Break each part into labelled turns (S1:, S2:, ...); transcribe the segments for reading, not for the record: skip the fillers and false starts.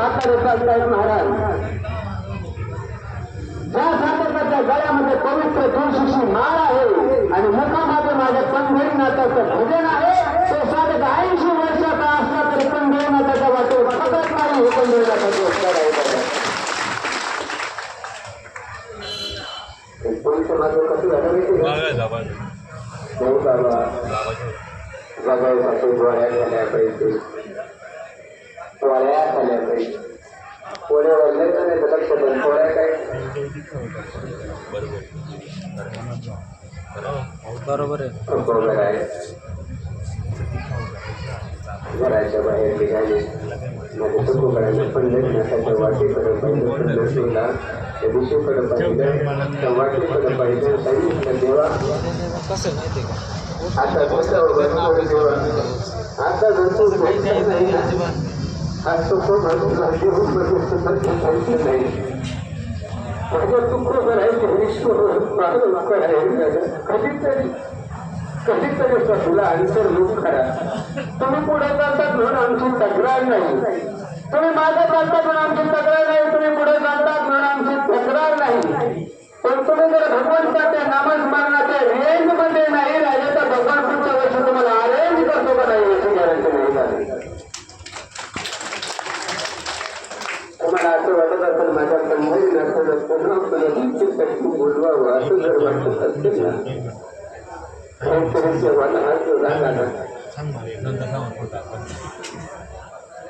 S1: सातारे साहेब महाराज ज्या साताऱ्याच्या गळ्यामध्ये पवित्र तुळशीची माळ आहे आणि मुखामध्ये माझ्या पंढरीनाथाचं भजन आहे. तो साधक 80 वर्षाचा असला तरी पंढरीनाथाच्या वाटेवर फकत नाही. हे पंढरीनाथाचे उपकार आहे. पोलीस माझं कसं झालं नाही बाबा जगायसाठी गोळ्या झाल्या पाहिजे पोळ्या झाल्या पाहिजे. पोळ्या वळले तर नाही तर लक्षात आहे पोळ्या काय
S2: बरोबर आहे.
S1: बरोबर आहे. घराच्या बाहेर निघाले माझ्या चुकूकडे पंढरीनाथाच्या वाटेकडे पाहिजे नसलेला त्या दिशेकडे पाहिजे त्या वाटेकडे पाहिजे सांगितलं देवा
S2: कसं माहिती का
S1: आता आता आज तो खूप नाही माझ्या दुःख कधीतरी तुला अंतर लूक करा. तुम्ही पुढे चालतात म्हणून आमची तक्रार नाही. तुम्ही मागे चालतात म्हणून आमची तक्रार नाही. तुम्ही पुढे चालतात म्हणून आमची तक्रार नाही. पण तुम्ही जर भगवंताच्या नामस्मरणाच्या रेंज मध्ये नाही राहिले तर भगवान पुढच्या वर्षी तुम्हाला अरेंज करतो का नाही याची गॅरंटी नाही झाली. तुम्हाला असं वाटत असेल माझ्या पंढरीनाथाला पुन्हा पुन्हा बोलवावं असं जर वाटत असेल ना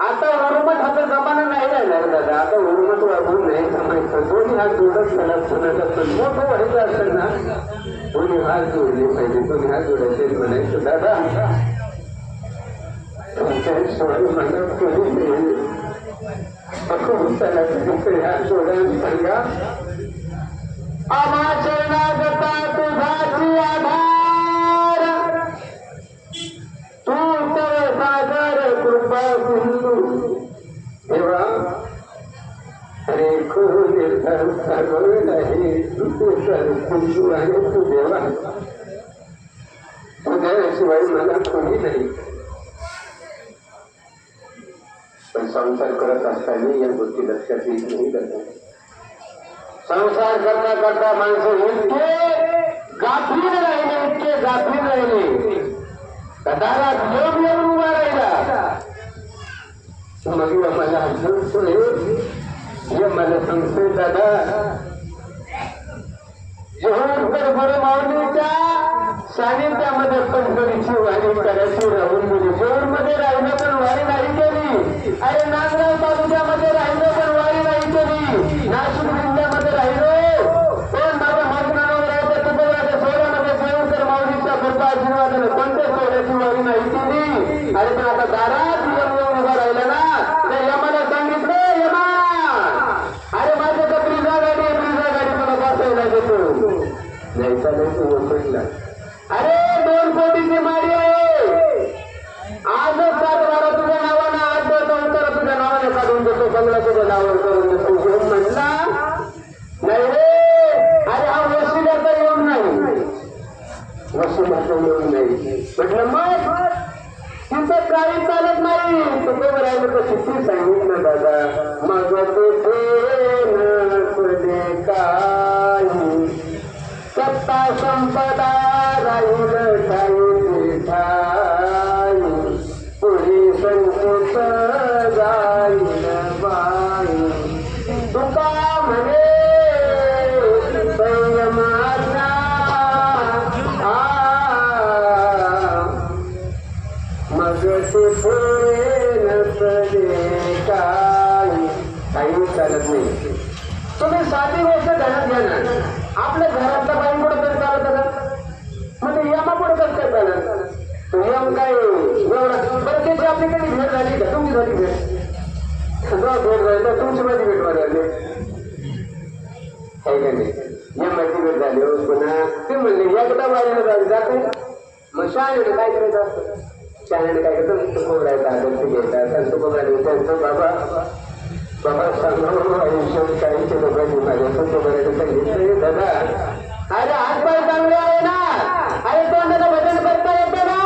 S1: आता हुरमत हात जमाना नाही राहिला दादा. आता हुरमत वागून नाही जमायचं. दोन्ही हात जोडत झाला मोठं व्हायचं असेल ना दोन्ही हात जोडले पाहिजे. दोन्ही हात जोडायचे म्हणायचं दादा तुमच्याशिवाय मला कोणी नाही. हात जोडायला सांगा आम्हा शरणागता तुझाची आधार तू तर सागर कृपा सिंधू देवा. अरे निर्धार सागर नाही तू तर सिंधू आहे तू देवा. तुझ्याशिवाय मला कोणी नाही. पण संसार करत असताना या गोष्टी लक्षात येत नाही करतात. संसार करता माणसं इतके गाफील राहिले दारात येऊन उभा राहिला. मग मला हे मला सांगतोय दादा जेव्हा बरं माऊलीच्या सानिध्यामध्ये पंढरीची वारी करायची राहून गेली. जेवणमध्ये राहिलं पण वारी नाही केली. अरे नांदगाव तालुक्यामध्ये राहिलो पण वारी नाही केली. नाशिक जिल्ह्यामध्ये राहिलो पण माझ्या हातमानावर आहे तुकोबाच्या सोहळ्यामध्ये जेवणकर माऊलीच्या कृपा आशीर्वादाने कोणत्या सोहळ्याची वारी नाही केली. अरे पण आता दारात येऊन उभा राहिला ना तर यमाला सांगितलं यमा अरे माझ्या तर ब्रिजा गाडी मला बसायला देतो नाही चालायचं म्हटलं. अरे 2 कोटीची माडी आहे. आजच 7 बारा तुझ्या नावानं 8 उत्तर तुझ्या नावाने काढून देतो. बंगला तुझ्या नावावर करून देतो. घेऊन म्हटला नाही रे. अरे हा वशिल्याचा येऊन नाही. वशिल्याचा येऊन नाही म्हटलं मग तिथं काही चालत नाही. तुझं राहिलं तर शिकवी सांगितलं दादा मग काही सत्ता संपदा राहील ठाई पुढे संकुच जाईल बाई. तुका म्हणे संयमाचा मग ते थोडे नसले काही चालत नाही. तुम्ही साधी गोष्ट ध्यानात घ्या ना. आपल्या घरातल्या बाई पुढे तर चालत ना म्हणजे यमा पुढे कसं काय चालत. यम काय एवढा बरं त्याची आपली कधी भेट झाली का. तुमची झाली भेट भेट झाली तुमची माझी भेट वाढली काही का नाही. यमाची भेट झाली पुन्हा ते म्हणले एकदा बाईला जाते मग शहाण्याने काय करायचं असतं. शहाण्याने काय करतं तुकोबरायचा आदर्श घ्यायचा. तुकोबरायला त्यांचं बाबा काही लोकांनी माझ्या तुकोबरायचं सांगितलं दादा अरे हात पाय चांगले आहे ना. अरे तोंडाला भजन करता येते ना.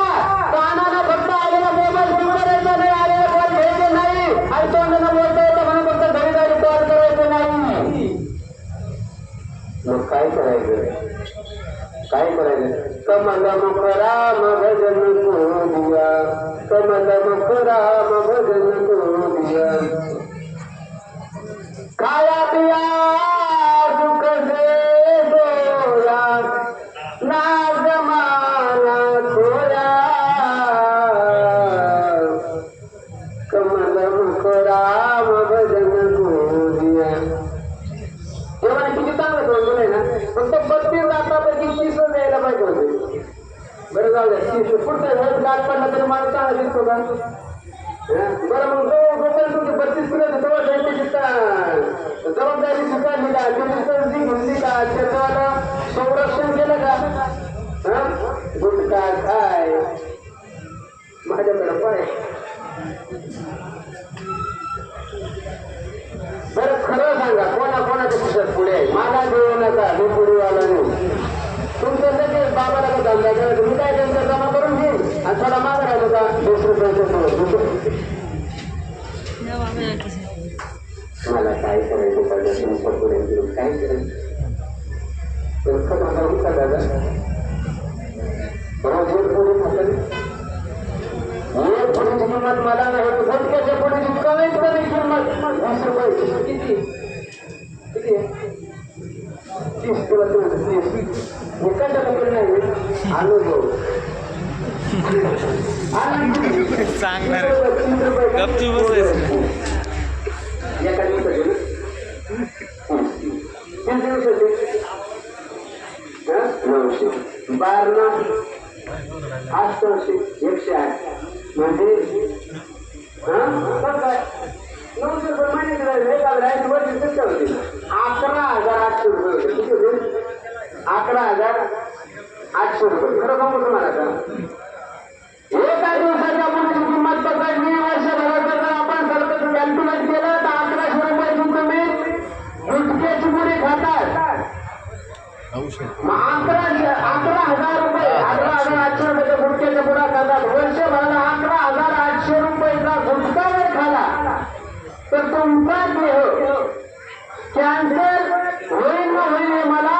S1: कानाला फक्त आलेला मोबाईल सुरू करायचा नाही. आलेला बॉल घ्यायचे नाही. अरे तोंडाला बोलता येतं म्हणून काय करायचं कमल मुख राम भजन को दिया कमल मुख राम भजन को दिया खाया पिया सुख से सोया ना जमाना खोया कमल मुख राम भजन को दिया जेव्हा किती चांगलं समजून आहे ना फक्त 32 लाखापैकी 30 द्यायला पाहिजे होते बरं जाऊ द्या 30 पुढचा वेळ गाठ पडला तरी मला चांगला दिसतो का बरं मग तो गोपाल तुमची 32 किलो जवळ जायची जबाबदारी स्वीकारली का ती घेतली का त्याचं संरक्षण केलं का गुटखा काय माझ्याकडे पाय बरं खरं सांगा कोणाच्या खिशात पुढे आहे मला देऊ नका मी पुढेवाला नाही तुमचं लगेच बाबाला का धंदा करायचं मी काय त्यांचा जमा करून घेईन आणि थोडा माग राहिलो का 2 रुपयाचं मला काय करायचं पाहिजे तुमच्या पुढे काय करायचं का दादा रोज एक पुढे खातं एक पुढीची किंमत मला नाही घटक्याच्या पुढीची कमीत कमी किंमत 20 रुपये किती किती 30 किंवा 30 एकाच्या पकडे नाही अनुभव
S2: चांगला गपची बसायचं
S1: एका दिवसाचे 3 दिवसाचे 900 12 800 108 म्हणजे काय 900 रुपये महिन्याचे राहिले एका वर्षी किती होते 11,800 रुपये होते किती होते 11,800 रुपये खरं सांगू तुम्हाला का एका दिवसाच्या मुलीची किंमत पकडली वर्षभराचं जर आपण सरकार कॅल्क्युलेट केलं तर 1100 रुपयाची तुम्ही गुटख्याची पुडी खातात मग 11,000 रुपये 11,800 रुपयाच्या गुटख्याच्या पुढा खातात वर्षभराला 11,800 रुपयाचा गुटखा जर खाला तर तुमचा देह कॅन्सर होईल न होईल मला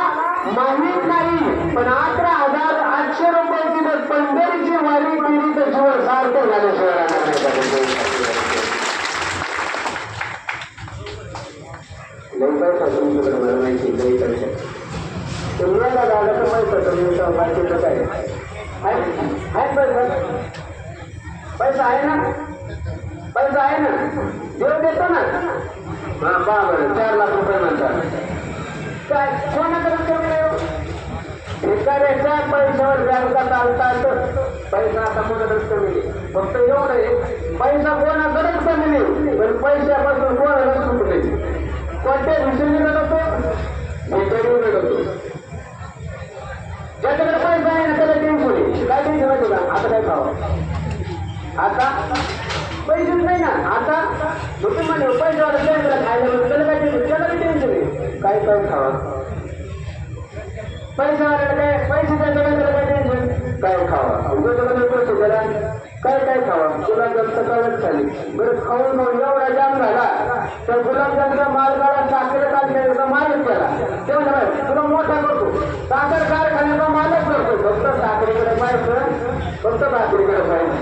S1: माहीत नाही पण 11,800 रुपयाची जर पंढरीची वारी केली तर जीवन सार्थ झाल्याशिवाय लई पैसा तुमच्याकडे मला माहिती लई पैसा तुम्हाला झालं तर पैसा बाकीचं काय आहे पैसा आहे ना पैसा आहे ना देव देतो ना हा पहा बरं 4 लाख रुपये म्हणतात काय कोणाकडे कमी नाही एखाद्याच्या पैशावर बँका चालतात पैसा आता कोणाकडेच कमी नाही फक्त एवढं आहे पैसा कोणाकडेच कमी नाही पण पैशापासून कोणाला सुट नाही कोणत्या दिशेने मिळतो हे गरीब मिळतो ज्याच्याकडे पैसा आहे ना त्याला टेन्शन आहे काय टेन्शन आहे तुला आता काय खावं आता पैसे नाही ना आता तुम्ही म्हणे पैशावाला खायला त्याला काय टेन्शन त्याला टेन्शन आहे काय काय खावा पैशावाल्याला काय पैसे द्यायचं काय त्याला काय टेन्शन काय खावा उद्याच्याकडे पैसे द्यायला काय खावा तुला जास्त कळत झाली बरं खाऊन एवढा जाम झाला तर गुलाबजामचा मालगाडा साखर काढण्याचा मालच केला तेव्हा तुला मोठा करतो साखर कारखान्याचा मालच करतो फक्त साखरेकडे पाहिजे फक्त साखरेकडे पाहिजे